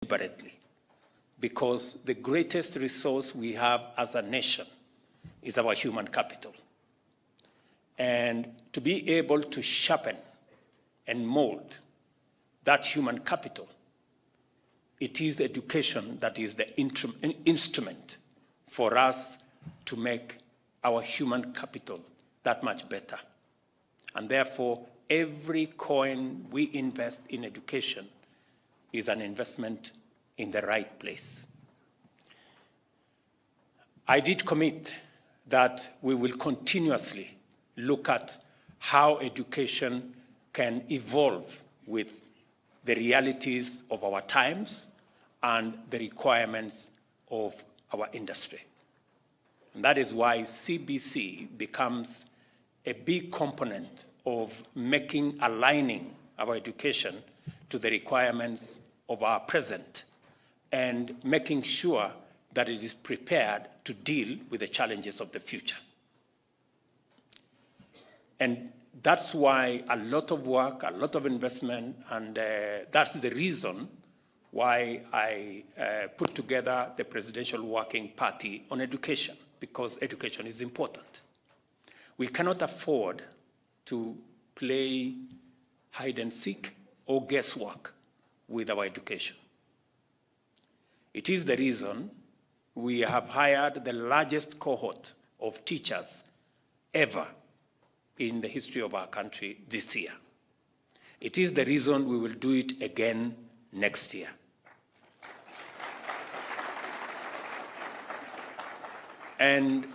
deliberately, because the greatest resource we have as a nation is our human capital. And to be able to sharpen and mold that human capital, it is education that is the instrument for us to make our human capital that much better. And therefore, every coin we invest in education is an investment in the right place. I did commit that we will continuously look at how education can evolve with the realities of our times and the requirements of our industry. And that is why CBC becomes a big component of aligning our education to the requirements of our present and making sure that it is prepared to deal with the challenges of the future. And that's why a lot of work, a lot of investment, and that's the reason why I put together the Presidential Working Party on education, because education is important. We cannot afford to play hide and seek or guesswork with our education. It is the reason we have hired the largest cohort of teachers ever in the history of our country this year. It is the reason we will do it again next year. And